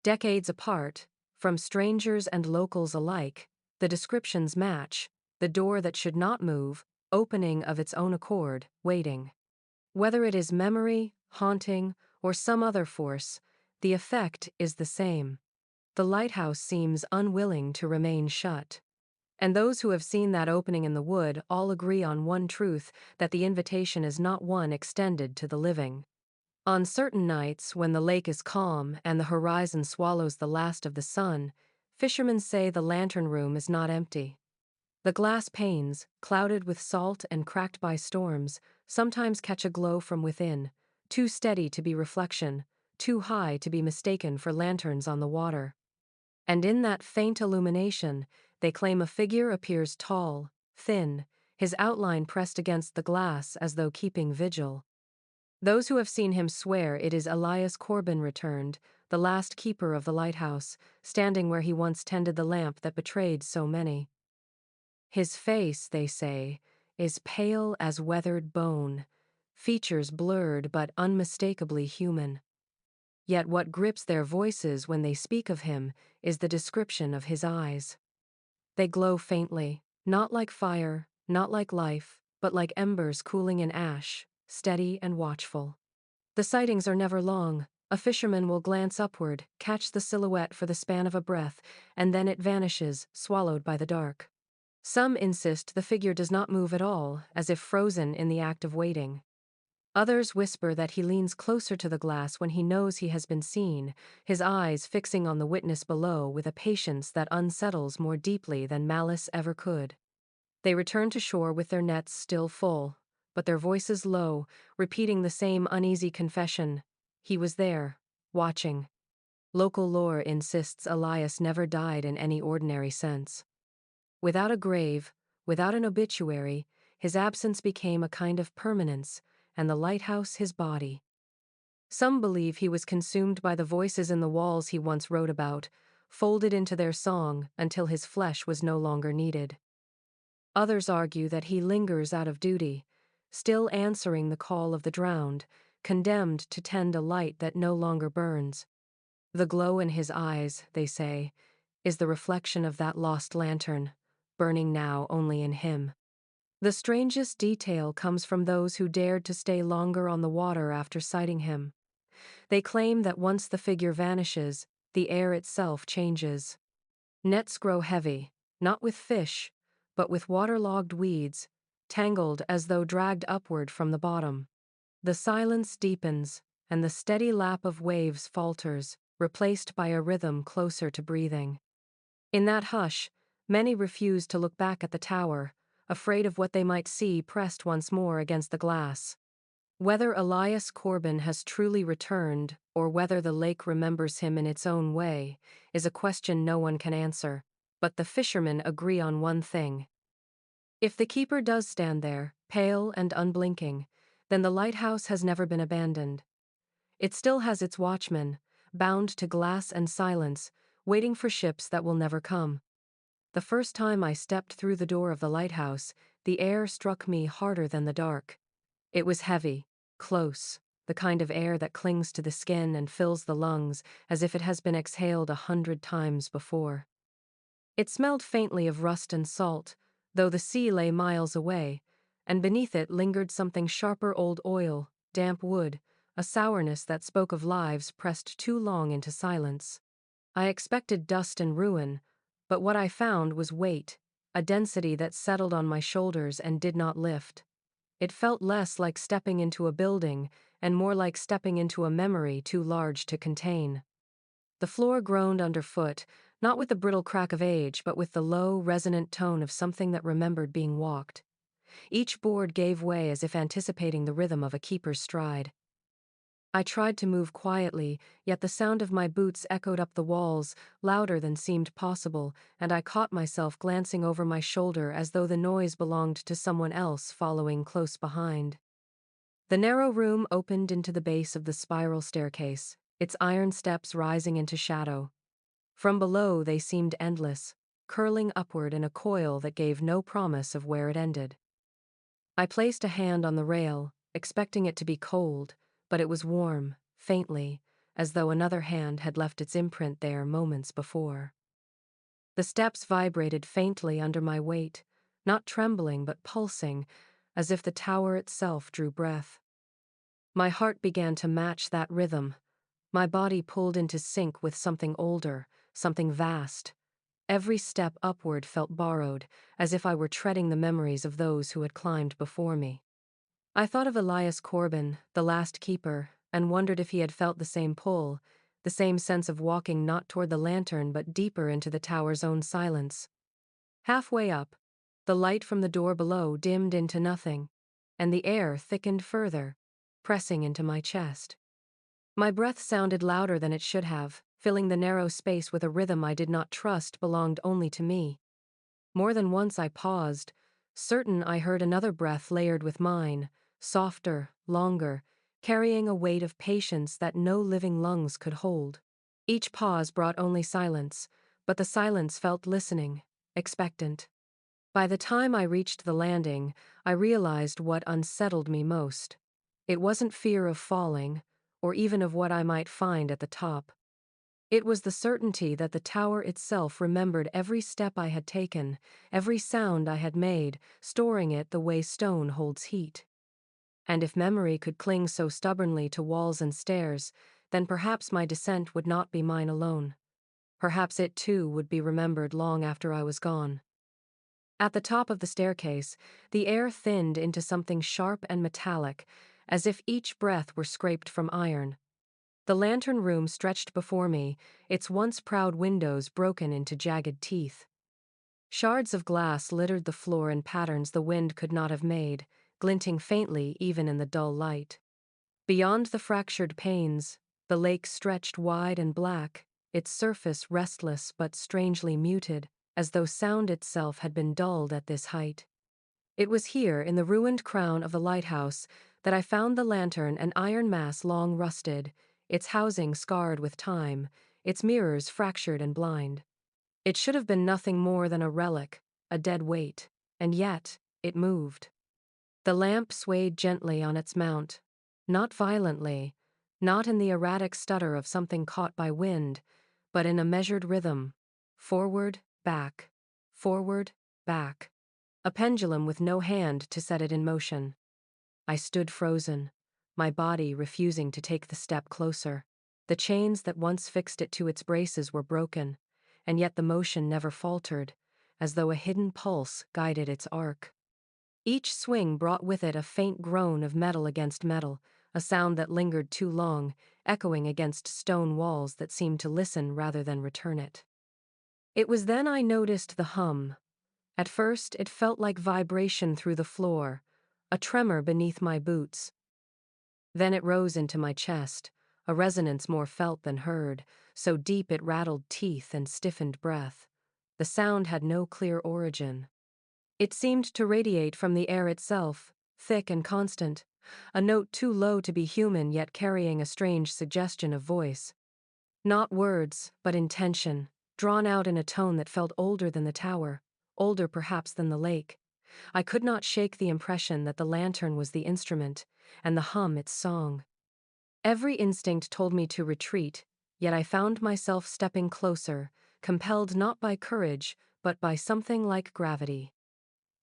Decades apart, from strangers and locals alike, the descriptions match: the door that should not move, opening of its own accord, waiting. Whether it is memory, haunting, or some other force, the effect is the same. The lighthouse seems unwilling to remain shut. And those who have seen that opening in the wood all agree on one truth: that the invitation is not one extended to the living. On certain nights, when the lake is calm and the horizon swallows the last of the sun, fishermen say the lantern room is not empty. The glass panes, clouded with salt and cracked by storms, sometimes catch a glow from within, too steady to be reflection, too high to be mistaken for lanterns on the water. And in that faint illumination, they claim a figure appears tall, thin, his outline pressed against the glass as though keeping vigil. Those who have seen him swear it is Elias Corbin returned, the last keeper of the lighthouse, standing where he once tended the lamp that betrayed so many. His face, they say, is pale as weathered bone, features blurred but unmistakably human. Yet what grips their voices when they speak of him is the description of his eyes. They glow faintly, not like fire, not like life, but like embers cooling in ash, steady and watchful. The sightings are never long. A fisherman will glance upward, catch the silhouette for the span of a breath, and then it vanishes, swallowed by the dark. Some insist the figure does not move at all, as if frozen in the act of waiting. Others whisper that he leans closer to the glass when he knows he has been seen, his eyes fixing on the witness below with a patience that unsettles more deeply than malice ever could. They return to shore with their nets still full, but their voices low, repeating the same uneasy confession: he was there, watching. Local lore insists Elias never died in any ordinary sense. Without a grave, without an obituary, his absence became a kind of permanence, and the lighthouse his body. Some believe he was consumed by the voices in the walls he once wrote about, folded into their song until his flesh was no longer needed. Others argue that he lingers out of duty, still answering the call of the drowned, condemned to tend a light that no longer burns. The glow in his eyes, they say, is the reflection of that lost lantern, burning now only in him. The strangest detail comes from those who dared to stay longer on the water after sighting him. They claim that once the figure vanishes, the air itself changes. Nets grow heavy, not with fish, but with waterlogged weeds, tangled as though dragged upward from the bottom. The silence deepens, and the steady lap of waves falters, replaced by a rhythm closer to breathing. In that hush, many refuse to look back at the tower, afraid of what they might see pressed once more against the glass. Whether Elias Corbin has truly returned, or whether the lake remembers him in its own way, is a question no one can answer, but the fishermen agree on one thing. If the keeper does stand there, pale and unblinking, then the lighthouse has never been abandoned. It still has its watchmen, bound to glass and silence, waiting for ships that will never come. The first time I stepped through the door of the lighthouse, the air struck me harder than the dark. It was heavy, close, the kind of air that clings to the skin and fills the lungs as if it has been exhaled 100 times before. It smelled faintly of rust and salt, though the sea lay miles away, and beneath it lingered something sharper: old oil, damp wood, a sourness that spoke of lives pressed too long into silence. I expected dust and ruin, but what I found was weight, a density that settled on my shoulders and did not lift. It felt less like stepping into a building and more like stepping into a memory too large to contain. The floor groaned underfoot, not with the brittle crack of age, but with the low, resonant tone of something that remembered being walked. Each board gave way as if anticipating the rhythm of a keeper's stride. I tried to move quietly, yet the sound of my boots echoed up the walls, louder than seemed possible, and I caught myself glancing over my shoulder as though the noise belonged to someone else following close behind. The narrow room opened into the base of the spiral staircase, its iron steps rising into shadow. From below they seemed endless, curling upward in a coil that gave no promise of where it ended. I placed a hand on the rail, expecting it to be cold, but it was warm, faintly, as though another hand had left its imprint there moments before. The steps vibrated faintly under my weight, not trembling but pulsing, as if the tower itself drew breath. My heart began to match that rhythm. My body pulled into sync with something older, something vast. Every step upward felt borrowed, as if I were treading the memories of those who had climbed before me. I thought of Elias Corbin, the last keeper, and wondered if he had felt the same pull, the same sense of walking not toward the lantern but deeper into the tower's own silence. Halfway up, the light from the door below dimmed into nothing, and the air thickened further, pressing into my chest. My breath sounded louder than it should have, filling the narrow space with a rhythm I did not trust belonged only to me. More than once I paused, certain I heard another breath layered with mine, softer, longer, carrying a weight of patience that no living lungs could hold. Each pause brought only silence, but the silence felt listening, expectant. By the time I reached the landing, I realized what unsettled me most. It wasn't fear of falling, or even of what I might find at the top. It was the certainty that the tower itself remembered every step I had taken, every sound I had made, storing it the way stone holds heat. And if memory could cling so stubbornly to walls and stairs, then perhaps my descent would not be mine alone. Perhaps it too would be remembered long after I was gone. At the top of the staircase, the air thinned into something sharp and metallic, as if each breath were scraped from iron. The lantern room stretched before me, its once proud windows broken into jagged teeth. Shards of glass littered the floor in patterns the wind could not have made, glinting faintly even in the dull light. Beyond the fractured panes, the lake stretched wide and black, its surface restless but strangely muted, as though sound itself had been dulled at this height. It was here, in the ruined crown of the lighthouse, that I found the lantern, an iron mass long rusted, its housing scarred with time, its mirrors fractured and blind. It should have been nothing more than a relic, a dead weight, and yet it moved. The lamp swayed gently on its mount, not violently, not in the erratic stutter of something caught by wind, but in a measured rhythm, forward, back, forward, back, a pendulum with no hand to set it in motion. I stood frozen, my body refusing to take the step closer. The chains that once fixed it to its braces were broken, and yet the motion never faltered, as though a hidden pulse guided its arc. Each swing brought with it a faint groan of metal against metal, a sound that lingered too long, echoing against stone walls that seemed to listen rather than return it. It was then I noticed the hum. At first, it felt like vibration through the floor, a tremor beneath my boots. Then it rose into my chest, a resonance more felt than heard, so deep it rattled teeth and stiffened breath. The sound had no clear origin. It seemed to radiate from the air itself, thick and constant, a note too low to be human yet carrying a strange suggestion of voice. Not words, but intention, drawn out in a tone that felt older than the tower, older perhaps than the lake. I could not shake the impression that the lantern was the instrument, and the hum its song. Every instinct told me to retreat, yet I found myself stepping closer, compelled not by courage, but by something like gravity.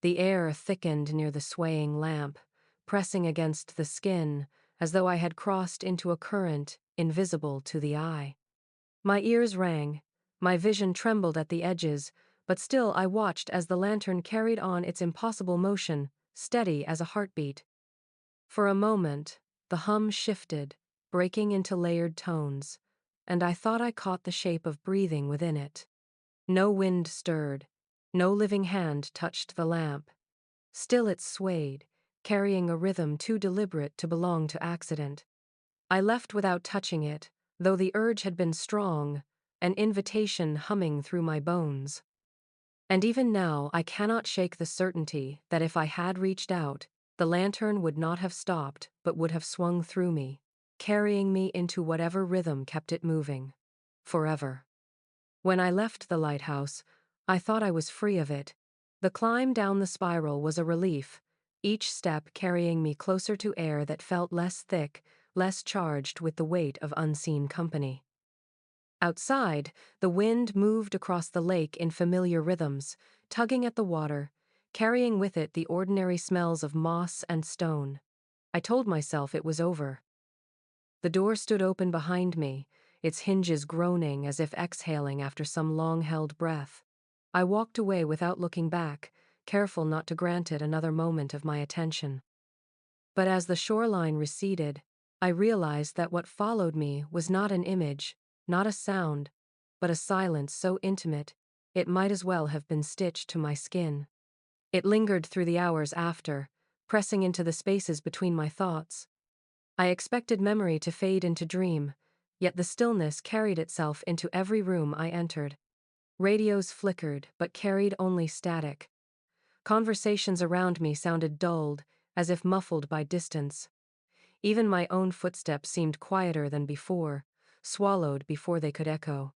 The air thickened near the swaying lamp, pressing against the skin, as though I had crossed into a current invisible to the eye. My ears rang, my vision trembled at the edges, but still I watched as the lantern carried on its impossible motion, steady as a heartbeat. For a moment, the hum shifted, breaking into layered tones, and I thought I caught the shape of breathing within it. No wind stirred, no living hand touched the lamp. Still it swayed, carrying a rhythm too deliberate to belong to accident. I left without touching it, though the urge had been strong, an invitation humming through my bones. And even now I cannot shake the certainty that if I had reached out, the lantern would not have stopped but would have swung through me, carrying me into whatever rhythm kept it moving. Forever. When I left the lighthouse, I thought I was free of it. The climb down the spiral was a relief, each step carrying me closer to air that felt less thick, less charged with the weight of unseen company. Outside, the wind moved across the lake in familiar rhythms, tugging at the water, carrying with it the ordinary smells of moss and stone. I told myself it was over. The door stood open behind me, its hinges groaning as if exhaling after some long-held breath. I walked away without looking back, careful not to grant it another moment of my attention. But as the shoreline receded, I realized that what followed me was not an image, not a sound, but a silence so intimate, it might as well have been stitched to my skin. It lingered through the hours after, pressing into the spaces between my thoughts. I expected memory to fade into dream, yet the stillness carried itself into every room I entered. Radios flickered, but carried only static. Conversations around me sounded dulled, as if muffled by distance. Even my own footsteps seemed quieter than before, swallowed before they could echo.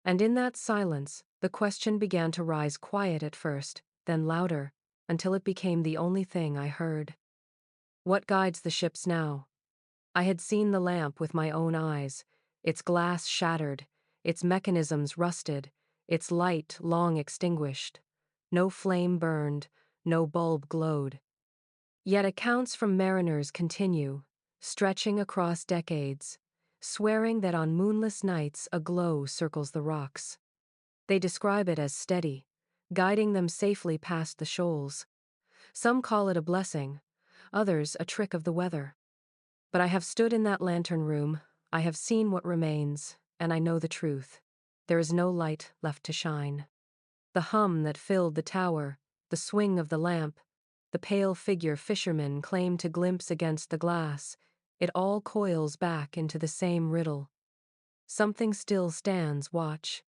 And in that silence, the question began to rise quiet at first, then louder, until it became the only thing I heard. What guides the ships now? I had seen the lamp with my own eyes, its glass shattered, its mechanisms rusted, its light long extinguished. No flame burned, no bulb glowed. Yet accounts from mariners continue, stretching across decades, swearing that on moonless nights a glow circles the rocks. They describe it as steady, guiding them safely past the shoals. Some call it a blessing, others a trick of the weather. But I have stood in that lantern room, I have seen what remains, and I know the truth. There is no light left to shine. The hum that filled the tower, the swing of the lamp, the pale figure fishermen claim to glimpse against the glass, it all coils back into the same riddle. Something still stands watch.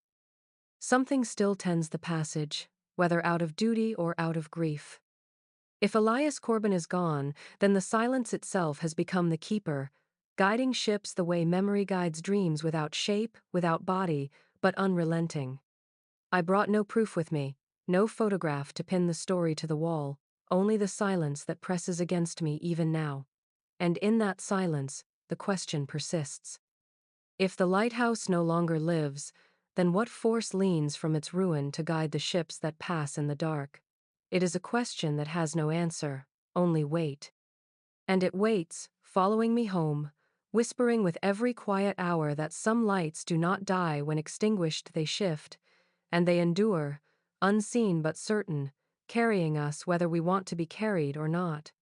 Something still tends the passage, whether out of duty or out of grief. If Elias Corbin is gone, then the silence itself has become the keeper, guiding ships the way memory guides dreams without shape, without body, but unrelenting. I brought no proof with me, no photograph to pin the story to the wall, only the silence that presses against me even now. And in that silence, the question persists. If the lighthouse no longer lives, then what force leans from its ruin to guide the ships that pass in the dark? It is a question that has no answer, only wait. And it waits, following me home, whispering with every quiet hour that some lights do not die when extinguished they shift, and they endure, unseen but certain, carrying us whether we want to be carried or not.